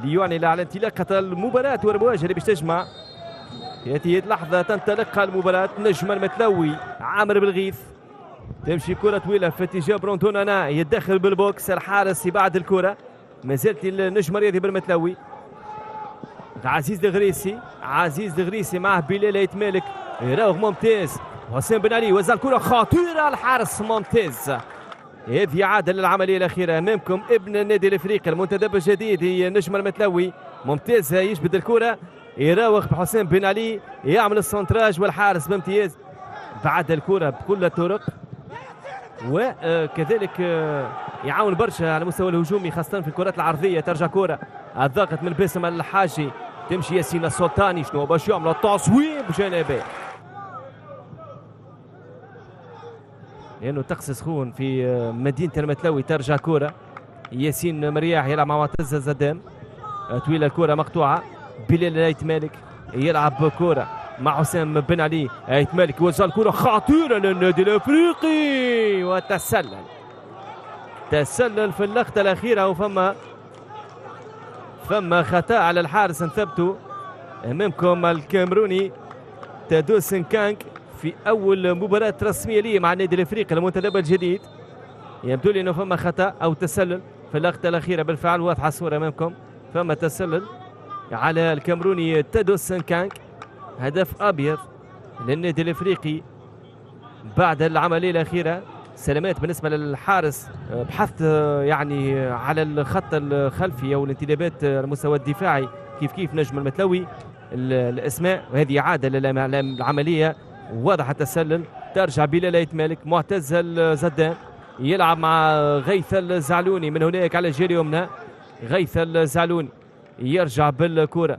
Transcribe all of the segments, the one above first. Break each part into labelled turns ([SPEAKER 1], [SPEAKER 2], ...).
[SPEAKER 1] ليعني على انطلاقة المباراة والمواجهة اللي باش تجمع في هذه اللحظة. تنطلق المباراة. نجم المتلوي عامر بالغيث، تمشي كرة طويلة في اتجاه برونتونانا، يتدخل بالبوكس، الحارس يبعد الكرة. ما زالت النجم الرياضي بالمتلوي. عزيز الغريسي، عزيز الغريسي معه بلال يتمالك، يراوغ ممتاز. حسين بن علي وزع الكرة خطيرة، الحارس ممتاز. هذه عادة للعملية الأخيرة أمامكم. ابن النادي الأفريقي المنتدب الجديد النجم المتلوي، ممتاز يجبد الكرة، يراوغ بحسين بن علي، يعمل السنتراج والحارس بامتياز بعد الكرة بكل الطرق. وكذلك يعاون برشا على المستوى الهجومي خاصة في الكرات العرضية. ترجع كرة الضغط من باسم الحاجي، تمشي ياسين السلطاني، شنو باش يعمل التصويب جانبي لأنه طقس سخون في مدينة المتلوي. ترجع كرة ياسين مرياح يلعب مع معتز زدام، طويلة الكرة مقطوعة. بلال يتمالك يلعب كرة مع حسام بن علي، يتمالك وزع الكرة خطيرة للنادي الأفريقي وتسلل. تسلل في اللقطة الأخيرة، وفما خطأ على الحارس انثبتوا أمامكم الكاميروني تادو سنكانك في أول مباراة رسمية ليه مع النادي الأفريقي المنتدب الجديد. يبدو لي أنه فما خطأ أو تسلل في اللقطة الأخيرة، بالفعل واضحة الصورة أمامكم. فما تسلل على الكاميروني تادو سنكانك، هدف أبيض للنادي الأفريقي بعد العملية الأخيرة. سلامات بالنسبة للحارس، بحث يعني على الخط الخلفي أو الانتدابات المستوى الدفاعي كيف نجم المتلوي الأسماء، وهذه عادة للعملية. واضح التسلل. ترجع بلال يتمالك، معتز الزدان يلعب مع غيث الزعلوني من هناك على الجهة اليمنى. غيث الزعلوني يرجع بالكرة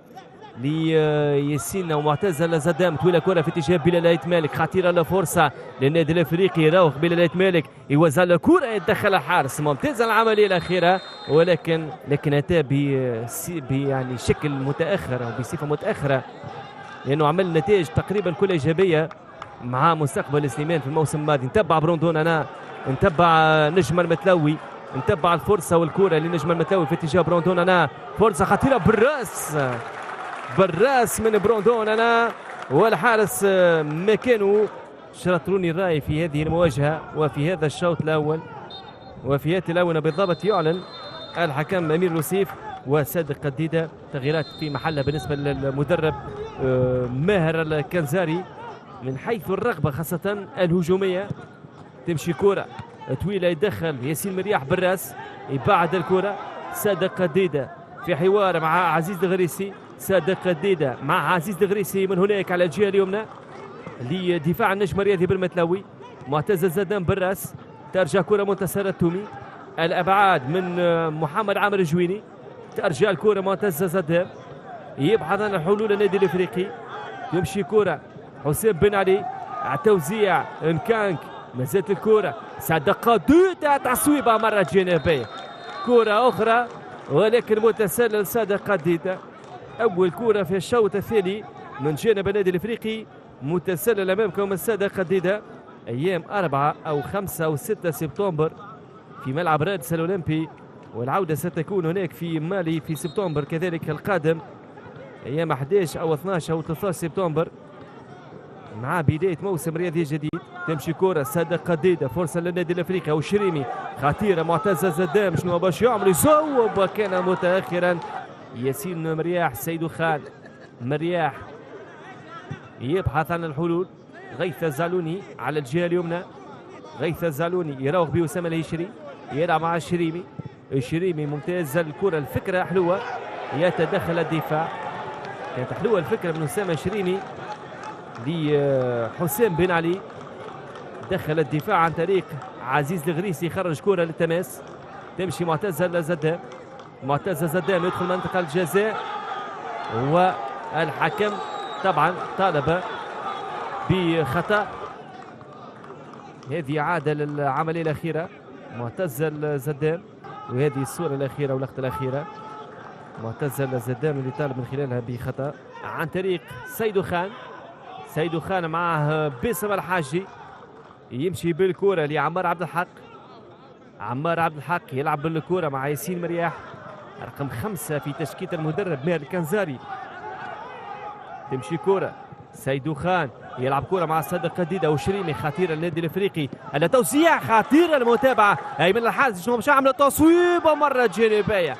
[SPEAKER 1] لياسين ومعتز الزدام، طويلة كرة في اتجاه بلال يتمالك، خطيرة لفرصة للنادي الافريقي. يراوغ بلال يتمالك، يوزع الكرة، يتدخل الحارس. ممتازة العملية الأخيرة، ولكن أتى يعني شكل متأخر أو بصفة متأخرة، لأنه عمل نتائج تقريبا كلها إيجابية مع مستقبل سليمان في الموسم الماضي. نتبع بروندون، أنا نتبع نجم المتلوي، نتبع الفرصة والكرة لنجم المتلوي في اتجاه بروندون. أنا فرصة خطيرة بالراس من بروندون أنا، والحارس مكانه. شرطروني الرأي في هذه المواجهة وفي هذا الشوط الأول وفي هذه الآونة بالضبط. يعلن الحكم أمير لوسيف وصادق قديدة تغييرات في محلها بالنسبة للمدرب ماهر الكنزاري من حيث الرغبة خاصة الهجومية. تمشي كرة طويلة، يدخل ياسين مرياح بالراس، يبعد الكرة. صادق قديدة في حوار مع عزيز الغريسي، صادق قديدة مع عزيز الغريسي من هناك على الجهة اليمنى لدفاع النجم الرياضي بالمتلوي. معتز الزدان بالراس، ترجع كرة منتصر التومي، الأبعاد من محمد عامر الجويني. ترجع الكرة معتز الزدان، يبحث عن الحلول النادي الافريقي. يمشي كرة حسين بن علي، التوزيع نكانك، ما زالت الكرة صادق قديدة، تصويبة مرة جانبية، كرة أخرى ولكن متسلل صادق قديدة. أول كرة في الشوط الثاني من جانب النادي الافريقي، متسلل أمامكم الصادق قديدة. أيام 4 أو 5 أو 6 سبتمبر في ملعب رادس الأولمبي، والعودة ستكون هناك في مالي في سبتمبر كذلك القادم، أيام 11 أو 12 أو 13 سبتمبر مع بداية موسم رياضي جديد. تمشي كرة صادق قديدة، فرصة للنادي الافريقي او شريمي، خطيرة. معتز الزدام شنو باش يعمل؟ يصوب وكان متأخرا. ياسين مرياح، سيدو خان مرياح يبحث عن الحلول. غيث الزعلوني على الجهة اليمنى، غيث الزعلوني يراوغ بأسامة الهشري، يلعب مع الشريمي. الشريمي ممتاز الكرة، الفكرة حلوة، يتدخل الدفاع. كانت حلوة الفكرة من أسامة الشريمي لحسام بن علي، دخل الدفاع عن طريق عزيز الغريسي، يخرج كرة للتماس. تمشي معتز الزدام، معتز الزدام يدخل منطقة الجزاء، والحكم طبعا طالب بخطأ. هذه عادة للعملية الأخيرة. معتز الزدام، وهذه الصورة الأخيرة واللقطة الأخيرة. معتز الزدام اللي طالب من خلالها بخطأ عن طريق سيدو خان. سيدو خان معه باسم الحاجي، يمشي بالكرة لعمار عبد الحق. عمار عبد الحق يلعب بالكرة مع ياسين مرياح. رقم 5 في تشكيلة المدرب ماهر الكنزاري. تمشي كرة سيدو خان يلعب كرة مع صادق قديدة وشريمي خطيرة النادي الافريقي. التوزيع خطيرة المتابعة ايمن الحارس شنو مش عامل تصويبة مرة جانبية.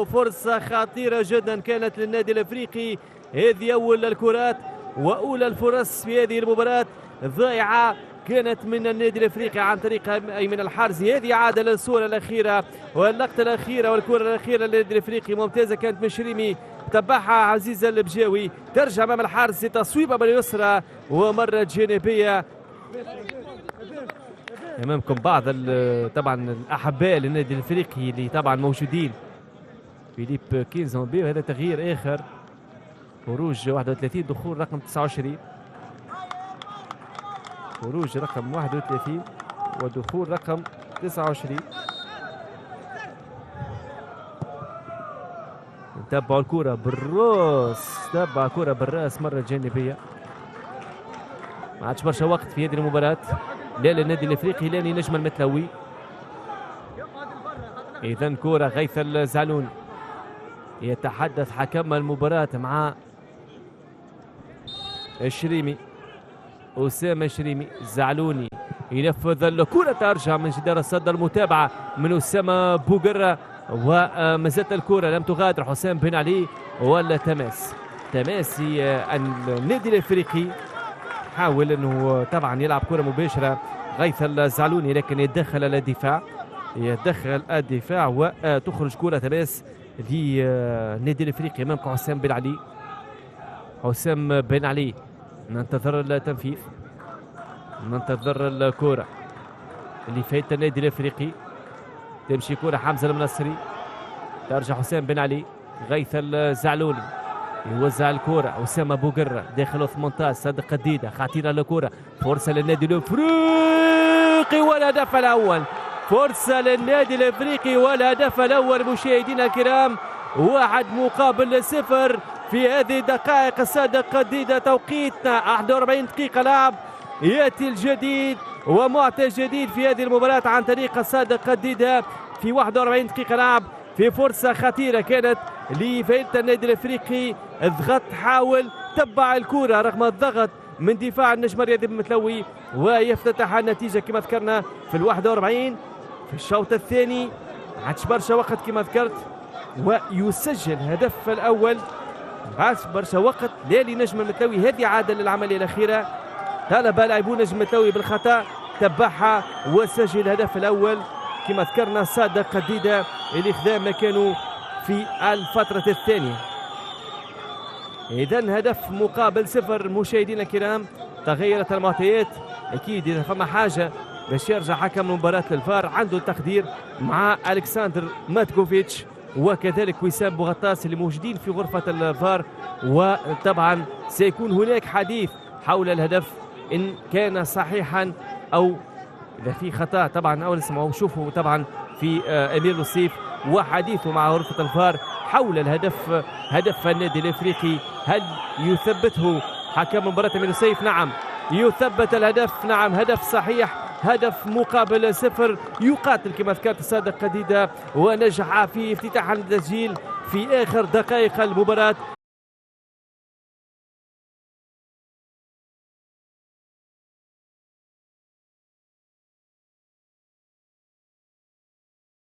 [SPEAKER 1] فرصة خطيرة جدا كانت للنادي الافريقي. هذه اول الكرات واولى الفرص في هذه المباراة ضائعة كانت من النادي الافريقي عن طريق ايمن الحارسي. هذه عادة للصورة الاخيرة واللقطة الاخيرة والكرة الاخيرة للنادي الافريقي ممتازة كانت من شريمي تبعها عزيز البجاوي ترجع امام الحارس تصويبه باليسرى ومره جانبيه. امامكم بعض طبعا الاحباء للنادي الافريقي اللي طبعا موجودين. فيليب كينزومبي وهذا تغيير اخر خروج 31 دخول رقم 29. خروج رقم 31 ودخول رقم 29. تبعوا الكرة بالراس تبع كرة بالراس مرة جانبية. ما عادش برشا وقت في هذه المباراة لا للنادي الافريقي لا لنجم المتلوي. اذا كرة غيث الزعلوني يتحدث حكم المباراة مع الشريمي أسامة الشريمي. الزعلوني ينفذ الكرة ترجع من جدار الصد المتابعة من أسامة بوغرة ومازالت الكرة لم تغادر حسام بن علي ولا تماسي النادي الافريقي حاول انه طبعا يلعب كرة مباشرة غيث الزعلوني لكن يتدخل الدفاع وتخرج كرة تماس للنادي الافريقي امامكم حسام بن علي. ننتظر التنفيذ ننتظر الكرة اللي فايت النادي الافريقي. تمشي كرة حمزة المنصري ترجع حسام بن علي غيث الزعلوني يوزع الكرة أسامة بوغرة داخل 18 صادق قديدة خطيرة الكرة فرصة للنادي الافريقي والهدف الأول. فرصة للنادي الافريقي والهدف الأول مشاهدينا الكرام 1-0 في هذه الدقائق. صادق قديدة توقيتنا 41 دقيقة لعب. يأتي الجديد ومعطى جديد في هذه المباراة عن طريق صادق قديدة في 41 دقيقة لعب في فرصة خطيرة كانت لفائدة النادي الافريقي. الضغط حاول تبع الكرة رغم الضغط من دفاع النجم الرياضي المتلوي ويفتتح النتيجة كما ذكرنا في 41 في الشوط الثاني. عادش برشا وقت كما ذكرت ويسجل هدف الأول. عادش برشا وقت لا لنجم المتلوي. هذه عادة للعملية الأخيرة طالب لاعبو نجم المتلوي بالخطأ تبعها وسجل الهدف الأول كما ذكرنا صادق قديدة اللي خذا مكانه في الفترة الثانية. إذن هدف مقابل 0 مشاهدينا الكرام. تغيرت المعطيات أكيد إذا فما حاجة باش يرجع حكم مباراة للفار عنده التقدير مع ألكسندر ماتكوفيتش وكذلك وسام بوغطاس اللي موجودين في غرفة الفار. وطبعا سيكون هناك حديث حول الهدف إن كان صحيحا أو إذا في خطأ طبعا أو نسمعوا نشوفوا طبعا في أمير لوسيف وحديثه مع غرفة الفار حول الهدف هدف النادي الافريقي. هل يثبته حكم مباراة أمير لوسيف؟ نعم يثبت الهدف. نعم هدف صحيح هدف مقابل 0 يقاتل كما ذكرت صادق قديدة ونجح في افتتاح التسجيل في آخر دقائق المباراة.